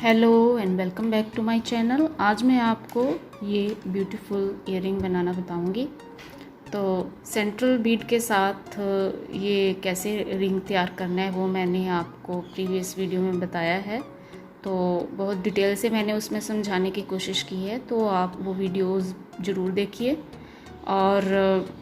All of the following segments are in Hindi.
Hello and welcome back to my channel. आज मैं आपको ये ब्यूटीफुल ईयरिंग बनाना बताऊंगी। तो सेंट्रल बीड के साथ ये कैसे रिंग तैयार करना है वो मैंने आपको प्रीवियस वीडियो में बताया है। तो बहुत डिटेल से मैंने उसमें समझाने की कोशिश की है, तो आप वो वीडियोस ज़रूर देखिए। और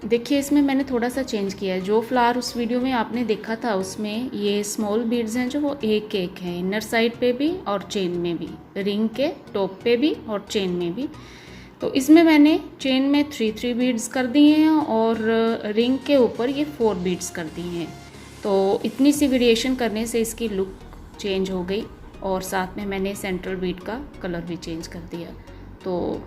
देखिए इसमें मैंने थोड़ा सा चेंज किया है। जो फ्लावर उस वीडियो में आपने देखा था उसमें ये स्मॉल बीड्स हैं जो वो एक एक हैं, इनर साइड पे भी और चेन में भी, रिंग के टॉप पे भी और चेन में भी। तो इसमें मैंने चेन में 3 बीड्स कर दिए हैं और रिंग के ऊपर ये 4 बीड्स कर दिए हैं। तो इतनी सी वेरिएशन करने से इसकी लुक चेंज हो गई और साथ में मैंने सेंट्रल बीड का कलर भी चेंज कर दिया। तो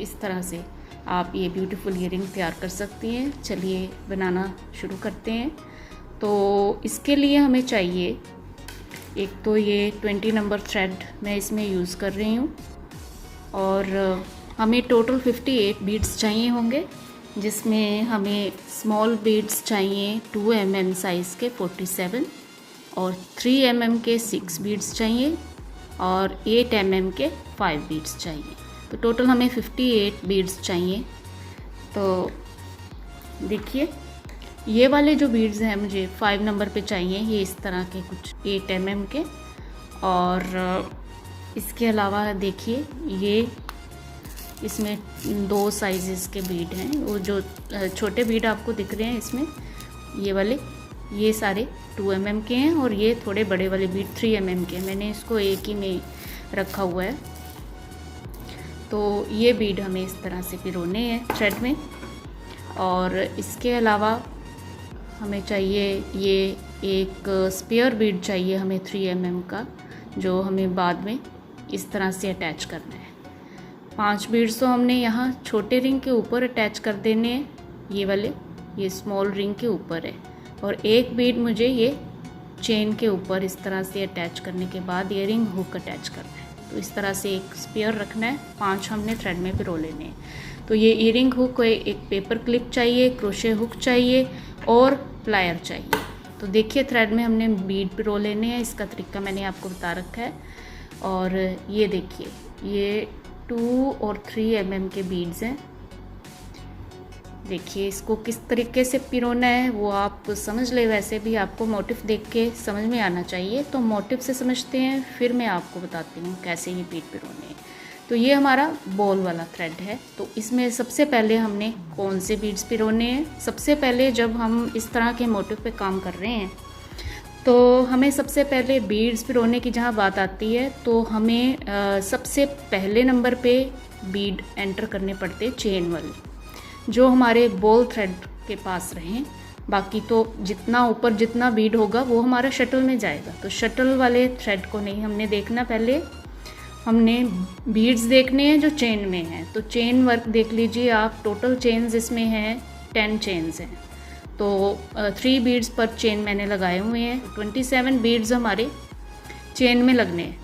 इस तरह से आप ये ब्यूटीफुल ईयरिंग तैयार कर सकती हैं। चलिए बनाना शुरू करते हैं। तो इसके लिए हमें चाहिए एक तो ये 20 नंबर थ्रेड मैं इसमें यूज़ कर रही हूँ और हमें टोटल 58 बीड्स चाहिए होंगे, जिसमें हमें स्मॉल बीड्स चाहिए 2 mm साइज़ के 47 और 3 mm के 6 बीड्स चाहिए और 8 mm के 5 बीड्स चाहिए। तो टोटल हमें 58 बीड्स चाहिए। तो देखिए ये वाले जो बीड्स हैं मुझे 5 नंबर पे चाहिए, ये इस तरह के कुछ 8 mm के। और इसके अलावा देखिए ये इसमें 2 साइज़ के बीड हैं। वो जो छोटे बीड आपको दिख रहे हैं इसमें ये वाले, ये सारे 2 mm के हैं और ये थोड़े बड़े वाले बीड 3 mm के। मैंने इसको एक ही में रखा हुआ है। तो ये बीड हमें इस तरह से पिरोने हैं थ्रेड में। और इसके अलावा हमें चाहिए ये एक स्पेयर बीड चाहिए हमें 3 mm का, जो हमें बाद में इस तरह से अटैच करना है। 5 बीड्स तो हमने यहाँ छोटे रिंग के ऊपर अटैच कर देने हैं, ये वाले ये स्मॉल रिंग के ऊपर है। और एक बीड मुझे ये चेन के ऊपर इस तरह से अटैच करने के बाद ये रिंग हुक अटैच करना है। तो इस तरह से एक स्पेयर रखना है। 5 हमने थ्रेड में पिरो लेने हैं। तो ये ईयरिंग हुक को एक पेपर क्लिप चाहिए, क्रोशे हुक चाहिए और प्लायर चाहिए। तो देखिए थ्रेड में हमने बीड पिरो लेने हैं, इसका तरीका मैंने आपको बता रखा है। और ये देखिए ये 2 और 3 mm के बीड्स हैं। देखिए इसको किस तरीके से पिरोना है वो आप समझ ले। वैसे भी आपको मोटिव देख के समझ में आना चाहिए, तो मोटिव से समझते हैं फिर मैं आपको बताती हूँ कैसे ये बीड पिरोने हैं। तो ये हमारा बॉल वाला थ्रेड है। तो इसमें सबसे पहले हमने कौन से बीड्स पिरोने हैं। सबसे पहले जब हम इस तरह के मोटिव पे काम कर रहे हैं तो हमें सबसे पहले बीड्स पिरोने की जहाँ बात आती है तो हमें सबसे पहले नंबर पे बीड एंटर करने पड़ते हैं चेन वाले, जो हमारे बॉल थ्रेड के पास रहें। बाकी तो जितना ऊपर जितना बीड होगा वो हमारा शटल में जाएगा। तो शटल वाले थ्रेड को नहीं हमने देखना, पहले हमने बीड्स देखने हैं जो चेन में हैं। तो चेन वर्क देख लीजिए आप। टोटल चेन्स इसमें हैं 10 चेन्स हैं। तो 3 बीड्स पर चेन मैंने लगाए हुए हैं। 27 बीड्स हमारे चेन में लगने हैं।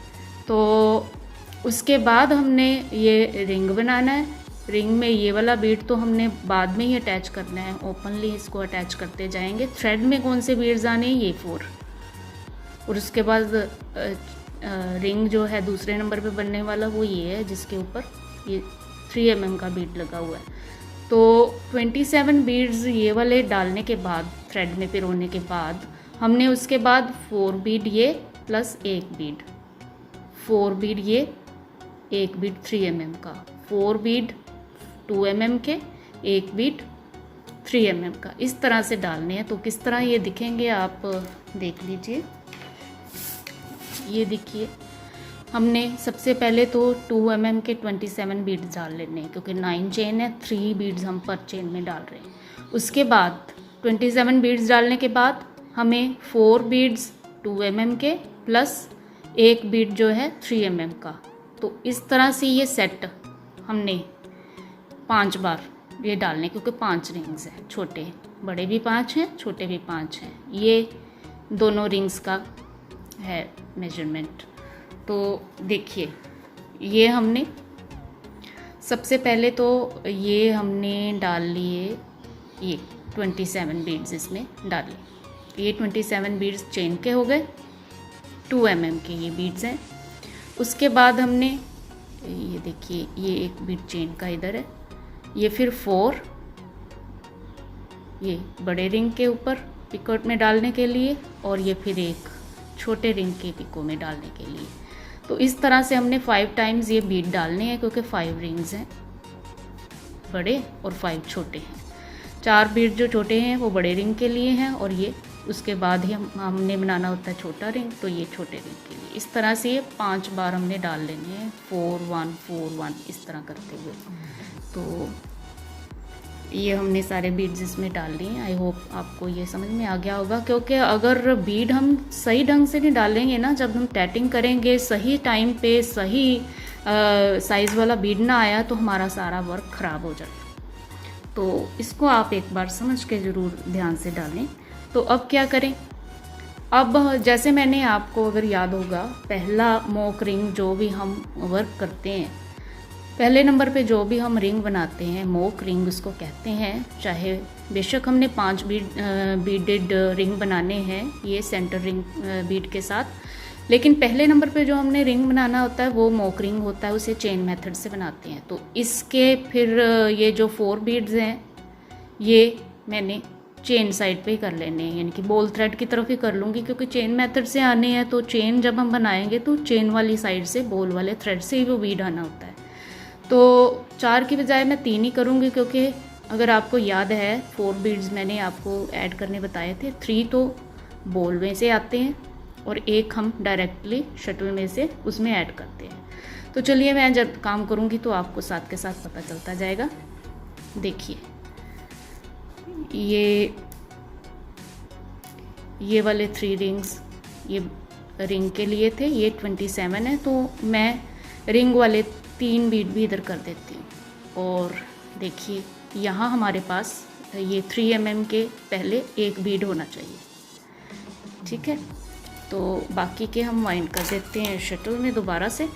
तो उसके बाद हमने ये रिंग बनाना है। रिंग में ये वाला बीड तो हमने बाद में ही अटैच करना है, ओपनली इसको अटैच करते जाएंगे। थ्रेड में कौन से बीड्स आने हैं, ये 4। और उसके बाद रिंग जो है दूसरे नंबर पे बनने वाला वो ये है, जिसके ऊपर ये 3 mm का बीड लगा हुआ है। तो 27 बीड्स ये वाले डालने के बाद, थ्रेड में पिरोने के बाद, हमने उसके बाद 4 बीड ये प्लस 1 बीड, 4 बीड ये, 1 बीड 3 mm का, 4 बीड 2 mm के, 1 बीड 3 mm का, इस तरह से डालने हैं। तो किस तरह ये दिखेंगे आप देख लीजिए। ये देखिए हमने सबसे पहले तो 2 mm के 27 बीड्स डाल लेने हैं, क्योंकि 9 चेन है, 3 बीड्स हम पर चेन में डाल रहे हैं। उसके बाद 27 बीड्स डालने के बाद हमें 4 बीड्स 2 mm के प्लस 1 बीड जो है 3 mm का। तो इस तरह से ये सेट हमने 5 बार ये डालने, क्योंकि 5 रिंग्स हैं, छोटे बड़े भी 5 हैं, छोटे भी 5 हैं। ये दोनों रिंग्स का है मेजरमेंट। तो देखिए ये हमने सबसे पहले तो ये हमने डाल लिए, ये 27 बीड्स इसमें डाले। ये 27 बीड्स चेन के हो गए। 2 mm के ये बीड्स हैं। उसके बाद हमने ये देखिए, ये एक बीड चेन का इधर है, ये फिर 4 ये बड़े रिंग के ऊपर पिकोट में डालने के लिए, और ये फिर एक छोटे रिंग के पिको में डालने के लिए। तो इस तरह से हमने 5 टाइम्स ये बीड डालने हैं, क्योंकि 5 रिंग्स हैं बड़े और 5 छोटे हैं। 4 बीड जो छोटे हैं वो बड़े रिंग के लिए हैं, और ये उसके बाद ही हमने बनाना होता है छोटा रिंग, तो ये छोटे रिंग के लिए। इस तरह से ये 5 बार हमने डाल लेने हैं, 4 1 4 1 इस तरह करते हुए। तो ये हमने सारे बीड्स इसमें डाल लिए। आई होप आपको ये समझ में आ गया होगा, क्योंकि अगर बीड हम सही ढंग से नहीं डालेंगे ना, जब हम टैटिंग करेंगे सही टाइम पे सही साइज़ वाला बीड ना आया तो हमारा सारा वर्क ख़राब हो जाता। तो इसको आप एक बार समझ के ज़रूर ध्यान से डालें। तो अब क्या करें, अब जैसे मैंने आपको अगर याद होगा, पहला मोक रिंग जो भी हम वर्क करते हैं, पहले नंबर पे जो भी हम रिंग बनाते हैं मोक रिंग उसको कहते हैं। चाहे बेशक हमने 5 बीडेड रिंग बनाने हैं ये सेंटर रिंग बीड के साथ, लेकिन पहले नंबर पे जो हमने रिंग बनाना होता है वो मोक रिंग होता है, उसे चेन मेथड से बनाते हैं। तो इसके फिर ये जो 4 बीड्स हैं ये मैंने चेन साइड पे ही कर लेने हैं, यानी कि बॉल थ्रेड की तरफ ही कर लूँगी, क्योंकि चेन मेथड से आने हैं। तो चेन जब हम बनाएंगे तो चेन वाली साइड से बॉल वाले थ्रेड से ही वो बीड आना होता है। तो 4 की बजाय मैं 3 ही करूँगी, क्योंकि अगर आपको याद है 4 बीड्स मैंने आपको ऐड करने बताए थे, 3 तो बॉल में से आते हैं और एक हम डायरेक्टली शटल में से उसमें ऐड करते हैं। तो चलिए मैं जब काम करूँगी तो आपको साथ के साथ पता चलता जाएगा। देखिए ये वाले 3 रिंग्स ये रिंग के लिए थे, ये 27 है, तो मैं रिंग वाले 3 बीड भी इधर कर देती हूँ। और देखिए यहाँ हमारे पास ये 3 mm के पहले एक बीड होना चाहिए, ठीक है। तो बाकी के हम वाइंड कर देते हैं शटल में दोबारा से।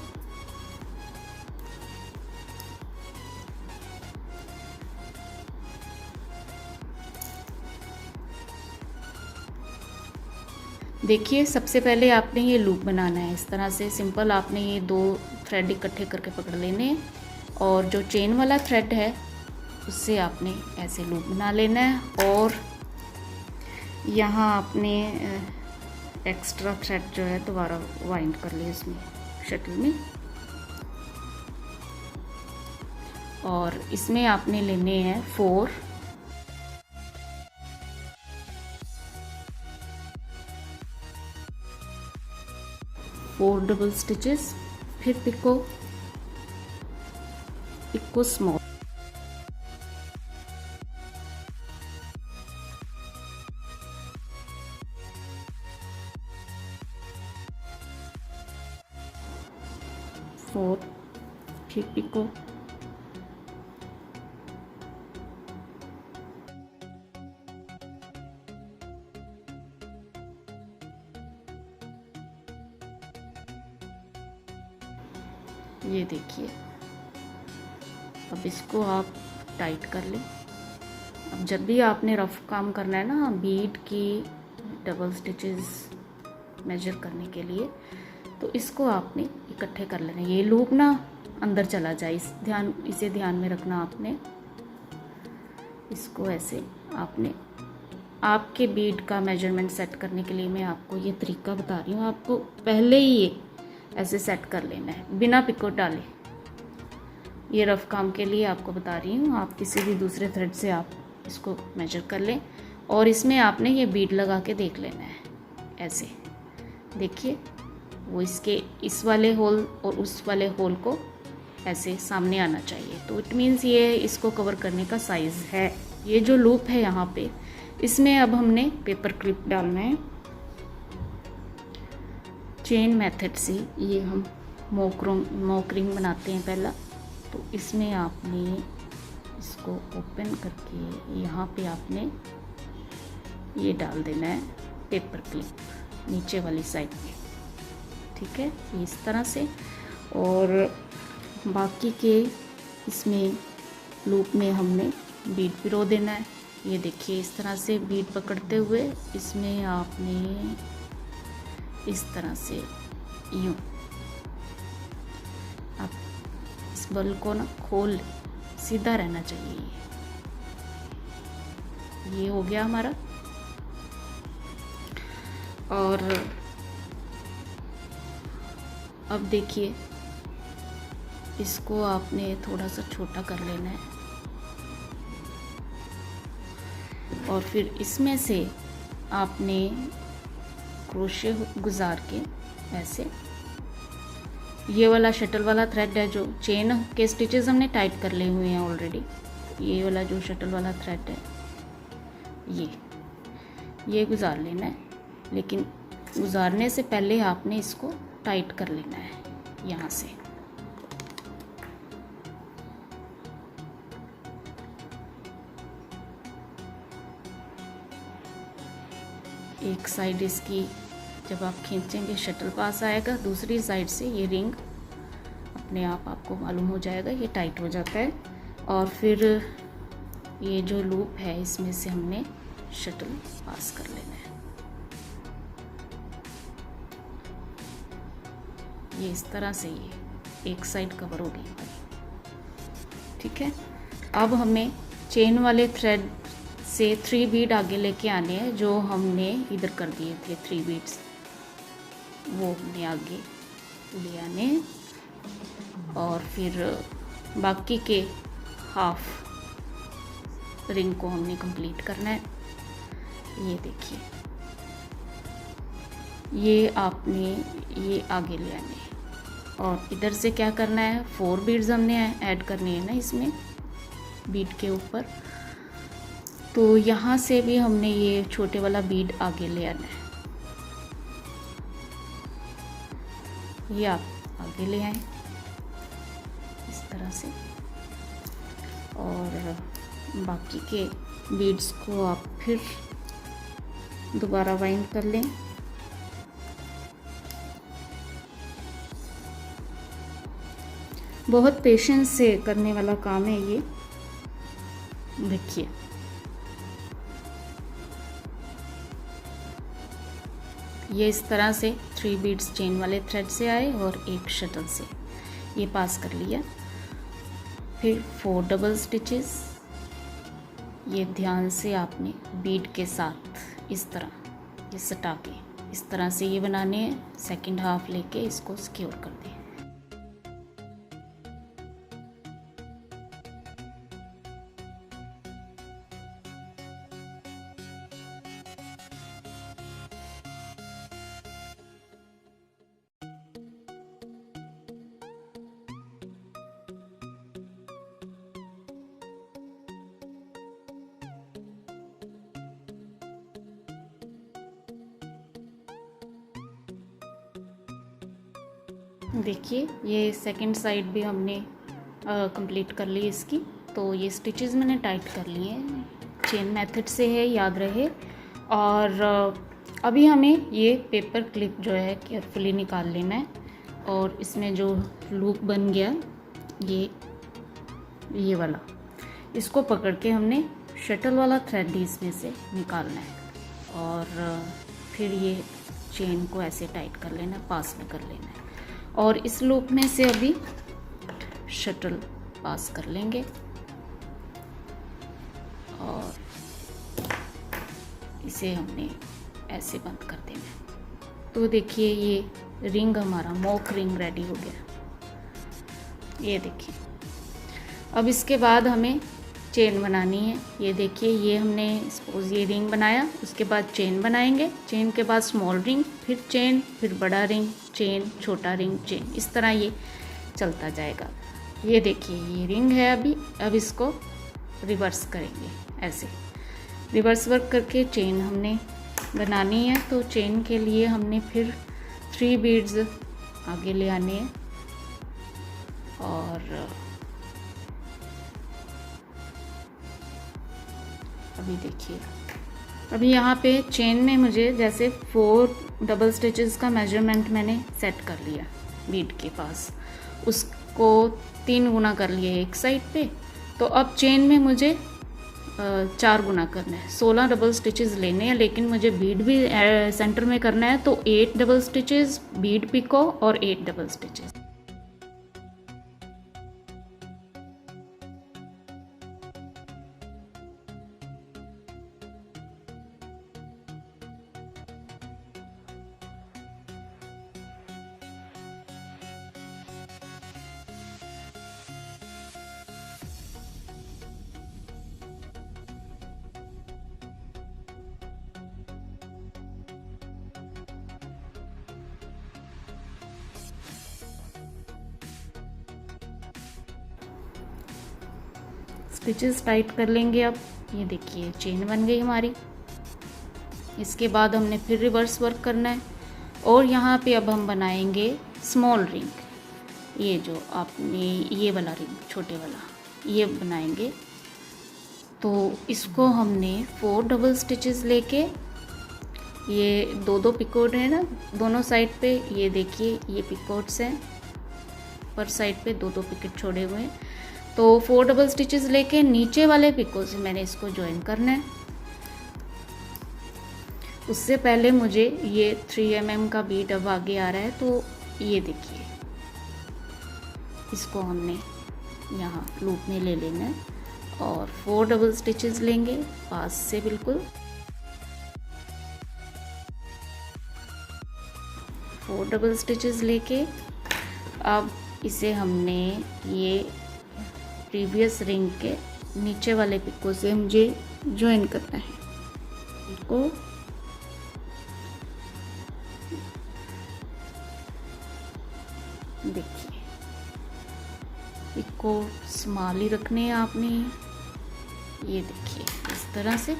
देखिए सबसे पहले आपने ये लूप बनाना है इस तरह से सिंपल। आपने ये 2 थ्रेड इकट्ठे करके पकड़ लेने हैं, और जो चेन वाला थ्रेड है उससे आपने ऐसे लूप बना लेना है। और यहाँ आपने एक्स्ट्रा थ्रेड जो है दोबारा वाइंड कर लिया इसमें शटल में, और इसमें आपने लेने हैं 4 डबल स्टिचेस, फिर पिको स्मॉल, फिर पिको, ये देखिए। अब इसको आप टाइट कर लें। अब जब भी आपने रफ काम करना है ना बीड की डबल स्टिचेस मेजर करने के लिए, तो इसको आपने इकट्ठे कर लेना। ये लूप ना अंदर चला जाए, इसे ध्यान में रखना आपने। इसको ऐसे आपने आपके बीड का मेजरमेंट सेट करने के लिए मैं आपको ये तरीका बता रही हूँ। आपको पहले ही ये ऐसे सेट कर लेना है बिना पिको डाले। ये रफ काम के लिए आपको बता रही हूँ, आप किसी भी दूसरे थ्रेड से आप इसको मेजर कर लें, और इसमें आपने ये बीड लगा के देख लेना है ऐसे। देखिए वो इसके इस वाले होल और उस वाले होल को ऐसे सामने आना चाहिए। तो इट मीन्स ये इसको कवर करने का साइज़ है। ये जो लूप है यहाँ पे, इसमें अब हमने पेपर क्लिप डालना है। चेन मेथड से ये हम मोक रिंग बनाते हैं पहला। तो इसमें आपने इसको ओपन करके यहाँ पे आपने ये डाल देना है पेपर क्लिप नीचे वाली साइड पे, ठीक है, इस तरह से। और बाकी के इसमें लूप में हमने बीड पिरो देना है। ये देखिए इस तरह से बीड पकड़ते हुए इसमें आपने इस तरह से यूं आप इस बल को ना खोल लें, सीधा रहना चाहिए। ये हो गया हमारा। और अब देखिए इसको आपने थोड़ा सा छोटा कर लेना है और फिर इसमें से आपने क्रोशे गुजार के ऐसे, ये वाला शटल वाला थ्रेड है, जो चेन के स्टिचेस हमने टाइट कर लिए हुए हैं ऑलरेडी, ये वाला जो शटल वाला थ्रेड है ये गुजार लेना है। लेकिन गुजारने से पहले आपने इसको टाइट कर लेना है यहाँ से। एक साइड इसकी जब आप खींचेंगे शटल पास आएगा, दूसरी साइड से ये रिंग अपने आप आपको मालूम हो जाएगा, ये टाइट हो जाता है। और फिर ये जो लूप है इसमें से हमने शटल पास कर लेना है। ये इस तरह से ये एक साइड कवर हो गई। ठीक है, अब हमें चेन वाले थ्रेड से 3 बीड आगे लेके आने हैं, जो हमने इधर कर दिए थे 3 बीड्स, वो हमने आगे ले आने हैं। और फिर बाकी के हाफ रिंग को हमने कंप्लीट करना है। ये देखिए, ये आपने ये आगे ले आने हैं। और इधर से क्या करना है, 4 बीड्स हमने ऐड करनी है ना इसमें बीड के ऊपर। तो यहाँ से भी हमने ये छोटे वाला बीड आगे ले आना है। ये आप आगे ले आए इस तरह से, और बाकी के बीड्स को आप फिर दोबारा वाइंड कर लें। बहुत पेशेंस से करने वाला काम है ये। देखिए ये इस तरह से 3 बीड्स चेन वाले थ्रेड से आए और एक शटल से ये पास कर लिया। फिर 4 डबल स्टिचेस, ये ध्यान से आपने बीड के साथ इस तरह ये सटा के इस तरह से ये बनाने हैं। सेकंड हाफ लेके इसको सिक्योर कर दें। देखिए ये सेकंड साइड भी हमने कंप्लीट कर ली इसकी। तो ये स्टिचेस मैंने टाइट कर लिए हैं, चेन मेथड से है, याद रहे। और अभी हमें ये पेपर क्लिप जो है केयरफुली निकाल लेना है। और इसमें जो लूप बन गया ये वाला, इसको पकड़ के हमने शटल वाला थ्रेड इसमें से निकालना है। और फिर ये चेन को ऐसे टाइट कर लेना, पास में कर लेना है। और इस लूप में से अभी शटल पास कर लेंगे और इसे हमने ऐसे बंद कर देना है। तो देखिए ये रिंग हमारा मॉक रिंग रेडी हो गया। ये देखिए, अब इसके बाद हमें चेन बनानी है। ये देखिए, ये हमने सपोज ये रिंग बनाया, उसके बाद चेन बनाएंगे, चेन के बाद स्मॉल रिंग, फिर चेन, फिर बड़ा रिंग, चेन, छोटा रिंग, चेन, इस तरह ये चलता जाएगा। ये देखिए ये रिंग है अभी, अब इसको रिवर्स करेंगे। ऐसे रिवर्स वर्क करके चेन हमने बनानी है। तो चेन के लिए हमने फिर 3 बीड्स आगे ले आने हैं। और अभी देखिए, अभी यहाँ पे चेन में मुझे जैसे 4 डबल स्टिचेस का मेजरमेंट मैंने सेट कर लिया बीड के पास, उसको 3 गुना कर लिए एक साइड पे। तो अब चेन में मुझे 4 गुना करना है, 16 डबल स्टिचेस लेने हैं, लेकिन मुझे बीड भी सेंटर में करना है, तो 8 डबल स्टिचेस, बीड पिको और 8 डबल स्टिचेस। स्टिचेस टाइट कर लेंगे। अब ये देखिए चेन बन गई हमारी। इसके बाद हमने फिर रिवर्स वर्क करना है और यहाँ पे अब हम बनाएंगे स्मॉल रिंग। ये जो आपने ये वाला रिंग छोटे वाला ये बनाएंगे, तो इसको हमने 4 डबल स्टिचेस लेके, ये दो पिकोट है ना दोनों साइड पे, ये देखिए ये पिकोट्स हैं, पर साइड पे दो पिकोट छोड़े हुए हैं, तो 4 डबल स्टिचेस लेके नीचे वाले पिको से मैंने इसको ज्वाइन करना है। उससे पहले मुझे ये 3 mm का बीट अब आगे आ रहा है, तो ये देखिए इसको हमने यहाँ लूप में ले लेना है और 4 डबल स्टिचेस लेंगे पास से बिल्कुल। 4 डबल स्टिचेस लेके अब इसे हमने ये प्रीवियस रिंग के नीचे वाले पिको से मुझे ज्वाइन करना है। इसको देखिए पिको स्मॉल ही रखने हैं आपने, ये देखिए इस तरह से,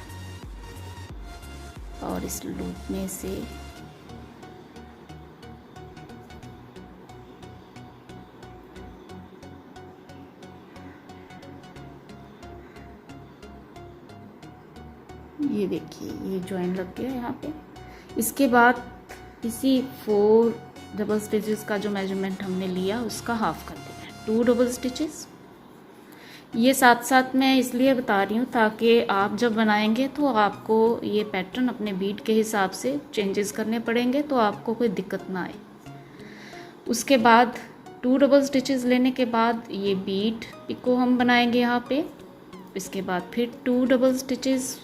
और इस लूप में से ये देखिए ये ज्वाइन लग गया यहाँ पे। इसके बाद इसी 4 डबल स्टिचेस का जो मेजरमेंट हमने लिया उसका हाफ कर देना है, 2 डबल स्टिचेस। ये साथ साथ मैं इसलिए बता रही हूँ ताकि आप जब बनाएंगे तो आपको ये पैटर्न अपने बीट के हिसाब से चेंजेस करने पड़ेंगे, तो आपको कोई दिक्कत ना आए। उसके बाद 2 डबल स्टिचेस लेने के बाद ये बीट पिको हम बनाएंगे यहाँ पे। इसके बाद फिर 2 डबल स्टिचेस,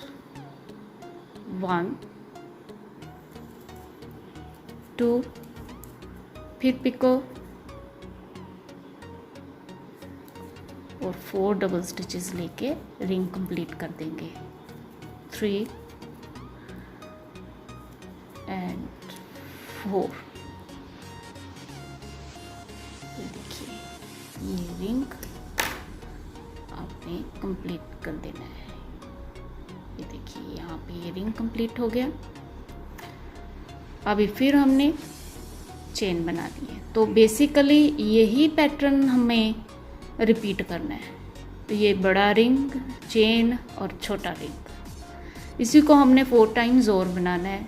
1 2, फिर पिको और 4 डबल स्टिचेस लेके रिंग कंप्लीट कर देंगे। 3 एंड 4। ये देखिए ये रिंग आपने कंप्लीट कर देना है। ये देखिए यहाँ पे ये रिंग कंप्लीट हो गया। अभी फिर हमने चेन बना दी है, तो बेसिकली यही पैटर्न हमें रिपीट करना है। तो ये बड़ा रिंग, चेन और छोटा रिंग, इसी को हमने 4 टाइम्स और बनाना है।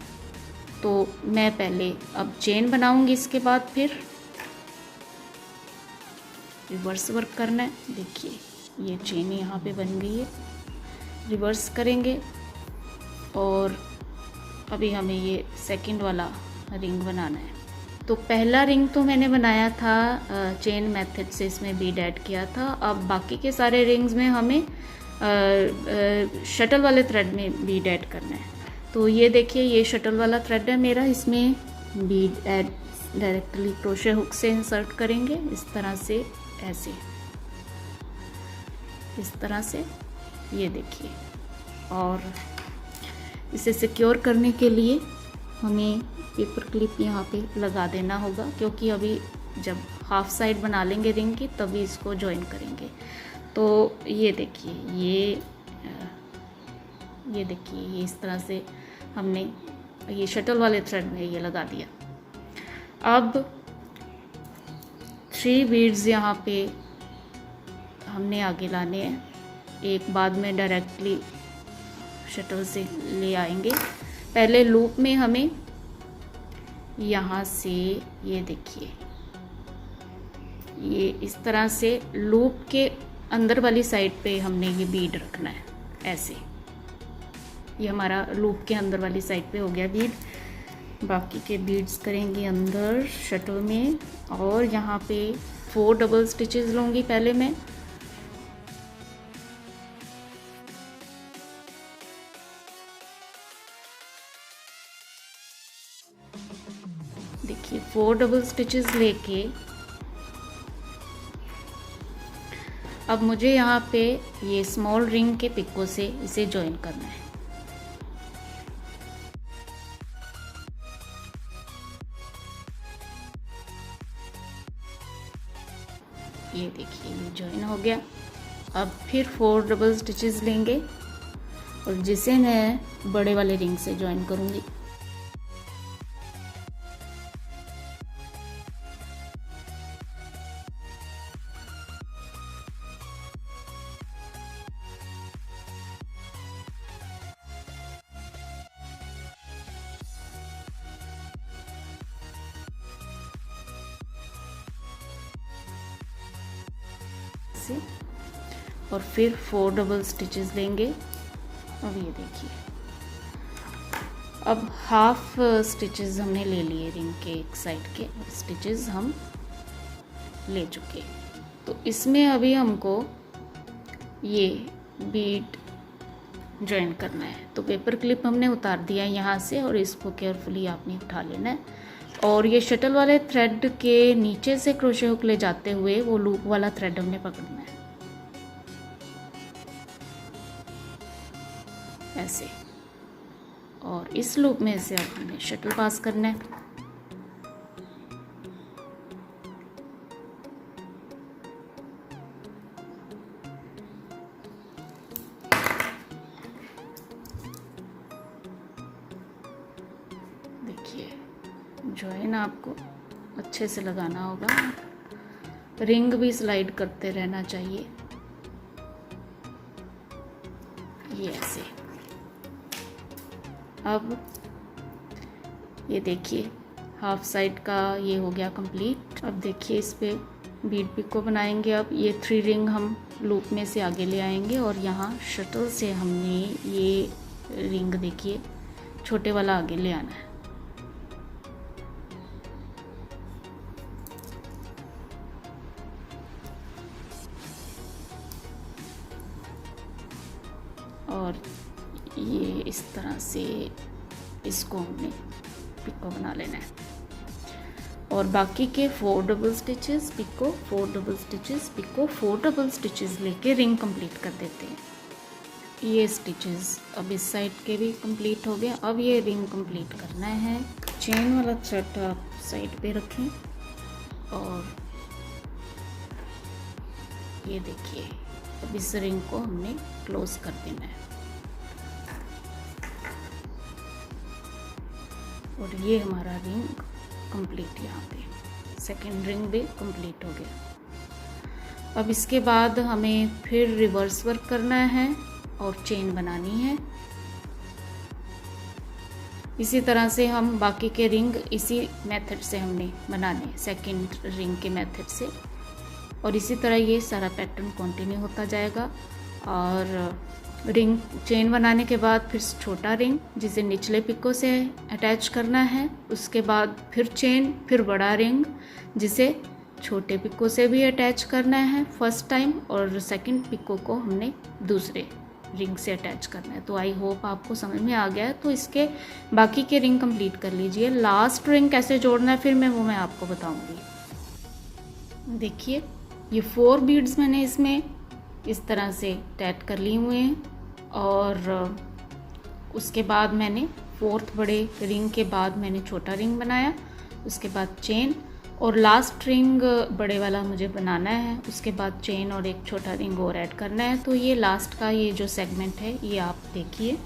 तो मैं पहले अब चेन बनाऊंगी, इसके बाद फिर रिवर्स वर्क करना है। देखिए ये चेन यहाँ पे बन गई है, रिवर्स करेंगे और अभी हमें ये सेकंड वाला रिंग बनाना है। तो पहला रिंग तो मैंने बनाया था चेन मेथड से, इसमें बीड ऐड किया था। अब बाकी के सारे रिंग्स में हमें शटल वाले थ्रेड में बीड ऐड करना है। तो ये देखिए ये शटल वाला थ्रेड है मेरा, इसमें Beed add directly crochet hook से इंसर्ट करेंगे इस तरह से, ऐसे इस तरह से, ये देखिए। और इसे सिक्योर करने के लिए हमें पेपर क्लिप यहाँ पे लगा देना होगा, क्योंकि अभी जब हाफ साइड बना लेंगे रिंग की तभी इसको ज्वाइन करेंगे। तो ये देखिए ये देखिए ये इस तरह से हमने ये शटल वाले थ्रेड में ये लगा दिया। अब 3 बीड्स यहाँ पे हमने आगे लाने हैं, एक बाद में डायरेक्टली शटल से ले आएंगे। पहले लूप में हमें यहाँ से ये देखिए ये इस तरह से लूप के अंदर वाली साइड पे हमने ये बीड रखना है। ऐसे। ये हमारा लूप के अंदर वाली साइड पे हो गया बीड। बाकी के बीड्स करेंगे अंदर शटल में, और यहाँ पे 4 डबल स्टिचेस लूँगी पहले मैं। देखिए 4 डबल स्टिचेस लेके अब मुझे यहाँ पे ये स्मॉल रिंग के पिको से इसे जॉइन करना है। ये देखिए ये जॉइन हो गया। अब फिर 4 डबल स्टिचेस लेंगे और जिसे मैं बड़े वाले रिंग से जॉइन करूँगी। और फिर 4 डबल स्टिचेस लेंगे। अब ये देखिए अब हाफ स्टिचेस हमने ले लिए रिंग के एक साइड के स्टिचेस हम ले चुके। तो इसमें अभी हमको ये बीड जॉइन करना है। तो पेपर क्लिप हमने उतार दिया है यहाँ से, और इसको केयरफुली आपने उठा लेना है। और ये शटल वाले थ्रेड के नीचे से क्रोशे हुक ले जाते हुए वो लूप वाला थ्रेड हमने पकड़ना है ऐसे। और इस लूप में से अब हमें शटल पास करना है। देखिए जॉइन आपको अच्छे से लगाना होगा, रिंग भी स्लाइड करते रहना चाहिए ये ऐसे। अब ये देखिए हाफ साइड का ये हो गया कंप्लीट। अब देखिए इस पे बीड पिको बनाएंगे। अब ये 3 रिंग हम लूप में से आगे ले आएंगे और यहाँ शटल से हमने ये रिंग देखिए छोटे वाला आगे ले आना है। और ये इस तरह से इसको हमने पिको बना लेना है। और बाकी के 4 double stitches picot, 4 double stitches picot, 4 double stitches लेके रिंग कंप्लीट कर देते हैं। ये स्टिचेस अब इस साइड के भी कंप्लीट हो गए। अब ये रिंग कंप्लीट करना है। चेन वाला थ्रेड आप साइड पे रखें और ये देखिए अब इस रिंग को हमने क्लोज कर देना है। और ये हमारा रिंग कंप्लीट, यहाँ पे सेकेंड रिंग भी कंप्लीट हो गया। अब इसके बाद हमें फिर रिवर्स वर्क करना है और चेन बनानी है। इसी तरह से हम बाकी के रिंग इसी मेथड से हमने बनाने, सेकेंड रिंग के मेथड से। और इसी तरह ये सारा पैटर्न कंटिन्यू होता जाएगा। और रिंग चेन बनाने के बाद फिर छोटा रिंग जिसे निचले पिको से अटैच करना है, उसके बाद फिर चेन, फिर बड़ा रिंग जिसे छोटे पिको से भी अटैच करना है फर्स्ट टाइम, और सेकंड पिको को हमने दूसरे रिंग से अटैच करना है। तो आई होप आपको समझ में आ गया है। तो इसके बाकी के रिंग कंप्लीट कर लीजिए। लास्ट रिंग कैसे जोड़ना है फिर वो मैं आपको बताऊँगी। देखिए ये 4 बीड्स मैंने इसमें इस तरह से टैट कर लिए हुए हैं। और उसके बाद मैंने 4th बड़े रिंग के बाद मैंने छोटा रिंग बनाया, उसके बाद चेन, और लास्ट रिंग बड़े वाला मुझे बनाना है। उसके बाद चेन और एक छोटा रिंग और ऐड करना है। तो ये लास्ट का ये जो सेगमेंट है ये आप देखिए।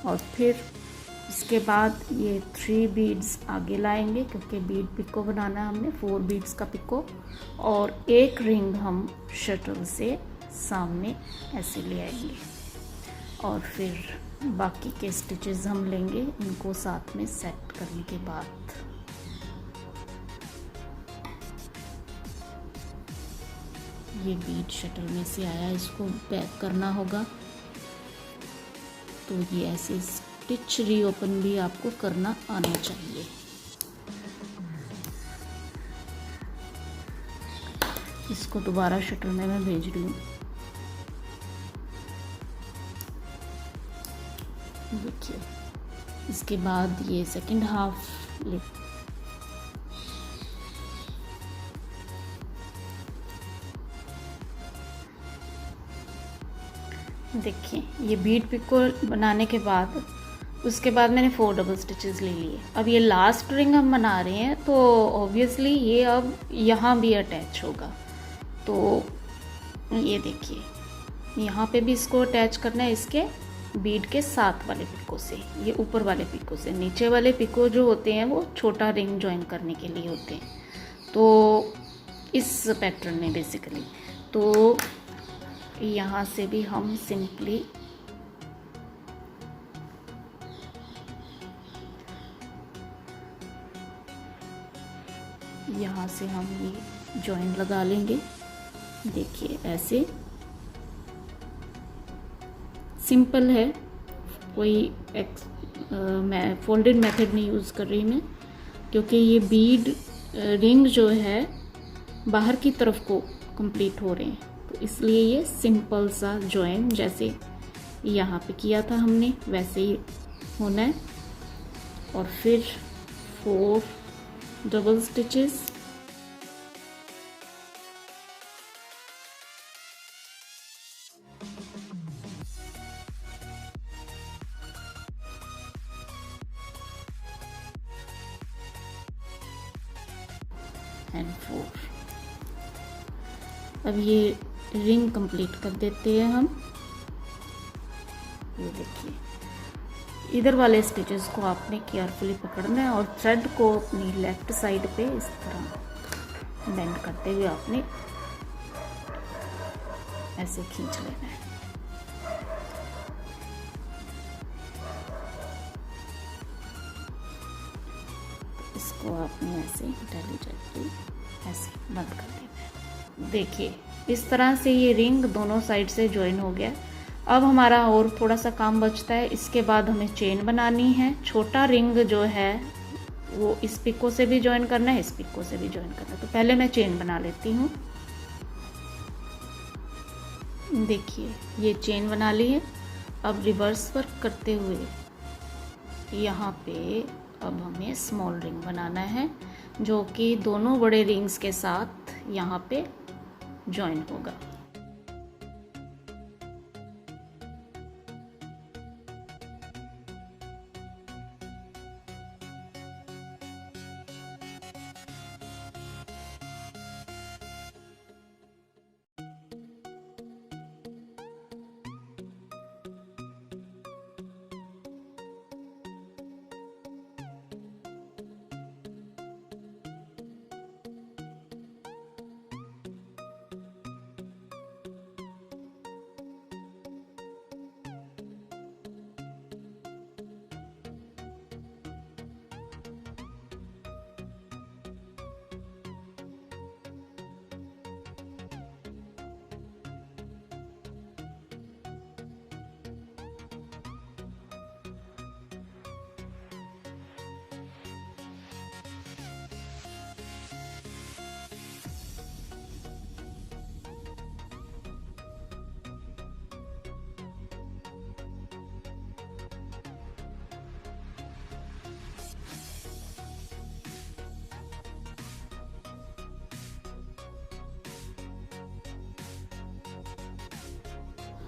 और फिर इसके बाद ये 3 बीड्स आगे लाएंगे, क्योंकि बीड पिको बनाना है हमने, 4 बीड्स का पिको, और एक रिंग हम शटल से सामने ऐसे ले आएंगे। और फिर बाकी के स्टिचेस हम लेंगे इनको साथ में सेट करने के बाद। ये बीड शटल में से आया, इसको बैक करना होगा। तो ये ऐसे स्टिच रीओपन भी आपको करना आना चाहिए। इसको दोबारा शटल में मैं भेज रही हूँ। देखिए, इसके बाद ये सेकंड हाफ ले, देखिए ये बीड पिको बनाने के बाद उसके बाद मैंने 4 डबल स्टिचेस ले लिए। अब ये लास्ट रिंग हम बना रहे हैं, तो ऑब्वियसली ये अब यहाँ भी अटैच होगा। तो ये देखिए यहाँ पे भी इसको अटैच करना है इसके बीड के साथ वाले पिको से, ये ऊपर वाले पिको से। नीचे वाले पिको जो होते हैं वो छोटा रिंग ज्वाइन करने के लिए होते हैं, तो इस पैटर्न में बेसिकली। तो यहाँ से भी हम सिंपली यहाँ से हम ये जॉइन लगा लेंगे। देखिए ऐसे सिंपल है, कोई मैं फोल्डेड मेथड नहीं यूज़ कर रही मैं, क्योंकि ये बीड रिंग जो है बाहर की तरफ को कंप्लीट हो रहे हैं, तो इसलिए ये सिंपल सा जॉइन जैसे यहाँ पे किया था हमने वैसे ही होना है। और फिर 4 डबल स्टिचेस, एंड 4। अब ये रिंग कंप्लीट कर देते हैं हम। ये देखिए इधर वाले स्टिचेस को आपने केयरफुली पकड़ना है और थ्रेड को अपनी लेफ्ट साइड पे इस तरह बेंड करते हुए आपने ऐसे खींच लेना है। इसको आपने ऐसे इंटेलिजेंटली ऐसे बंद कर देना है। देखिए इस तरह से ये रिंग दोनों साइड से ज्वाइन हो गया। अब हमारा और थोड़ा सा काम बचता है। इसके बाद हमें चेन बनानी है। छोटा रिंग जो है वो इस पिको से भी ज्वाइन करना है, इस पिको से भी ज्वाइन करना है। तो पहले मैं चेन बना लेती हूँ। देखिए ये चेन बना ली है। अब रिवर्स वर्क करते हुए यहाँ पे अब हमें स्मॉल रिंग बनाना है, जो कि दोनों बड़े रिंग्स के साथ यहाँ पे ज्वाइन होगा।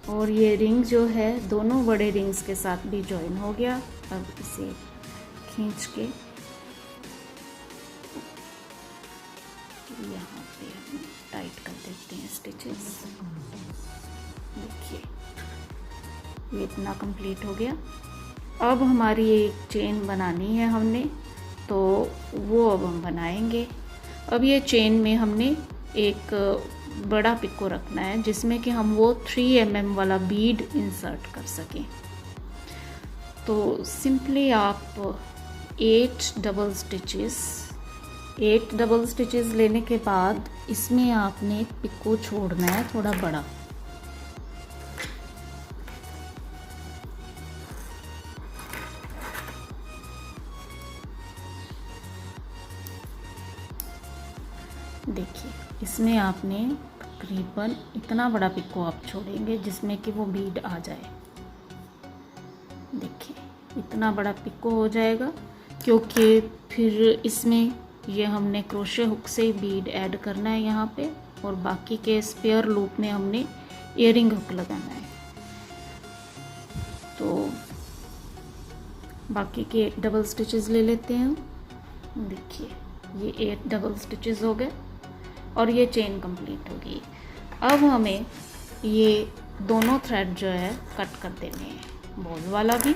और ये रिंग जो है दोनों बड़े रिंग्स के साथ भी ज्वाइन हो गया। अब इसे खींच के यहाँ पे हम टाइट कर देते हैं स्टिचेस। देखिए ये इतना कंप्लीट हो गया। अब हमारी एक चेन बनानी है हमने, तो वो अब हम बनाएंगे। अब ये चेन में हमने एक बड़ा पिको रखना है जिसमें कि हम वो 3 mm वाला बीड इंसर्ट कर सकें। तो सिंपली आप 8 डबल स्टिचेस लेने के बाद इसमें आपने पिको छोड़ना है थोड़ा बड़ा। देखिए इसमें आपने तकरीबन इतना बड़ा पिको आप छोड़ेंगे जिसमें कि वो बीड आ जाए। देखिए इतना बड़ा पिको हो जाएगा, क्योंकि फिर इसमें ये हमने क्रोशे हुक से बीड ऐड करना है यहाँ पे, और बाकी के स्पेयर लूप में हमने ईयरिंग हुक लगाना है। तो बाकी के 8 डबल स्टिचेस ले लेते हैं। देखिए ये 8 डबल स्टिचेस हो गए और ये चेन कंप्लीट होगी। अब हमें ये दोनों थ्रेड जो है कट कर देने हैं, बॉल वाला भी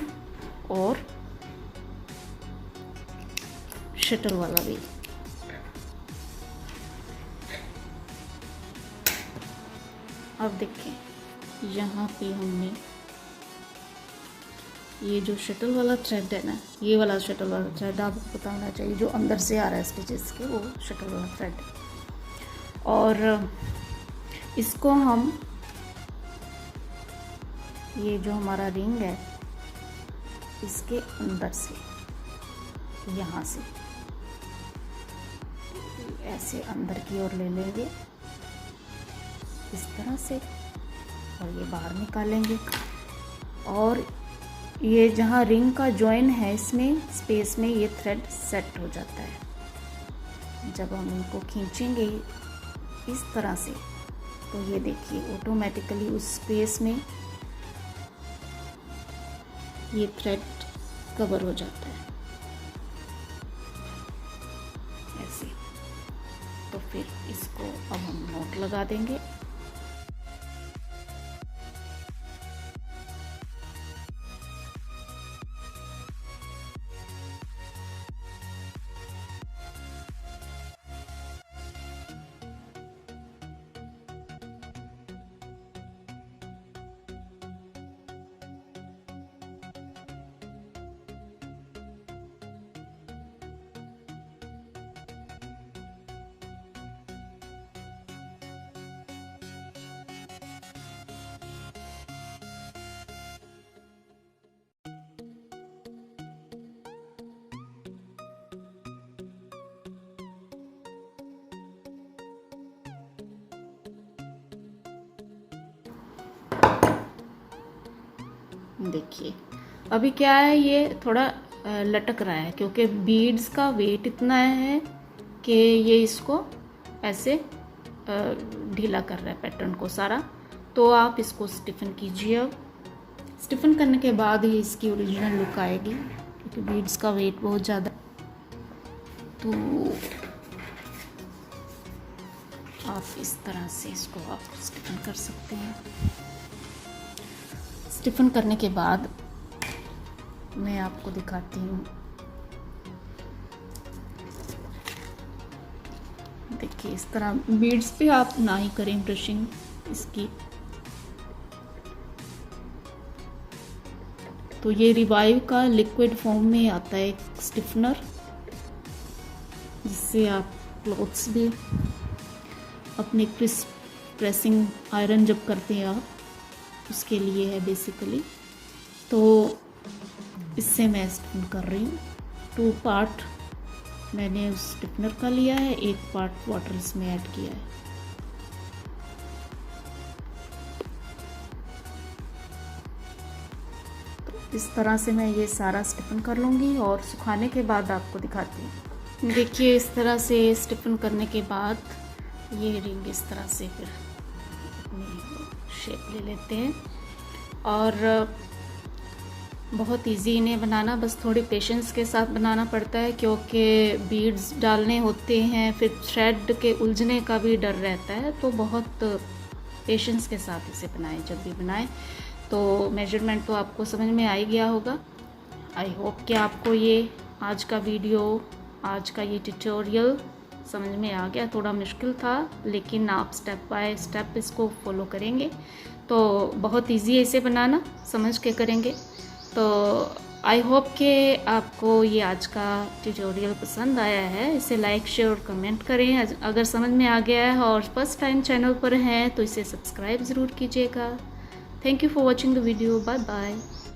और शटल वाला भी। अब देखें यहाँ पे हमने ये जो शटल वाला थ्रेड है ना, ये वाला शटल वाला थ्रेड आपको पता होना चाहिए, जो अंदर से आ रहा है स्टिचेस के, वो शटल वाला थ्रेड है। और इसको हम, ये जो हमारा रिंग है इसके अंदर से, यहाँ से ऐसे अंदर की ओर ले लेंगे इस तरह से, और ये बाहर निकालेंगे। और ये जहाँ रिंग का जॉइन है इसमें स्पेस में ये थ्रेड सेट हो जाता है। जब हम इनको खींचेंगे इस तरह से, तो ये देखिए ऑटोमेटिकली उस स्पेस में ये थ्रेड कवर हो जाता है ऐसे। तो फिर इसको अब हम नॉट लगा देंगे। देखिए अभी क्या है, ये थोड़ा लटक रहा है क्योंकि बीड्स का वेट इतना है कि ये इसको ऐसे ढीला कर रहा है पैटर्न को सारा। तो आप इसको स्टिफन कीजिए। अब स्टिफन करने के बाद ही इसकी ओरिजिनल लुक आएगी, क्योंकि बीड्स का वेट बहुत ज़्यादा। तो आप इस तरह से इसको आप स्टिफन कर सकते हैं। स्टिफन करने के बाद मैं आपको दिखाती हूँ। देखिए इस तरह बीड्स पे आप ना ही करें ब्रशिंग इसकी। तो ये रिवाइव का लिक्विड फॉर्म में आता है एक स्टिफनर, जिससे आप क्लॉथ्स भी अपने क्रिस्प प्रेसिंग आयरन जब करते हैं आप, उसके लिए है बेसिकली। तो इससे मैं स्टिफन कर रही हूँ। 2 पार्ट मैंने उस स्टिफनर का लिया है, 1 पार्ट वाटर इसमें ऐड किया है। तो इस तरह से मैं ये सारा स्टिफन कर लूँगी और सुखाने के बाद आपको दिखाती हूँ। देखिए इस तरह से स्टिफन करने के बाद ये रिंग इस तरह से फिर अपनी शेप ले लेते हैं। और बहुत इजी इन्हें बनाना, बस थोड़ी पेशेंस के साथ बनाना पड़ता है, क्योंकि बीड्स डालने होते हैं, फिर थ्रेड के उलझने का भी डर रहता है। तो बहुत पेशेंस के साथ इसे बनाएं। जब भी बनाएं तो मेजरमेंट तो आपको समझ में आ ही गया होगा। आई होप कि आपको ये आज का वीडियो, आज का ये ट्यूटोरियल समझ में आ गया। थोड़ा मुश्किल था, लेकिन आप स्टेप बाय स्टेप इसको फॉलो करेंगे तो बहुत इजी है इसे बनाना, समझ के करेंगे। तो आई होप कि आपको ये आज का ट्यूटोरियल पसंद आया है। इसे लाइक, शेयर और कमेंट करें अगर समझ में आ गया है, और फर्स्ट टाइम चैनल पर हैं तो इसे सब्सक्राइब ज़रूर कीजिएगा। Thank you for watching the video. Bye bye.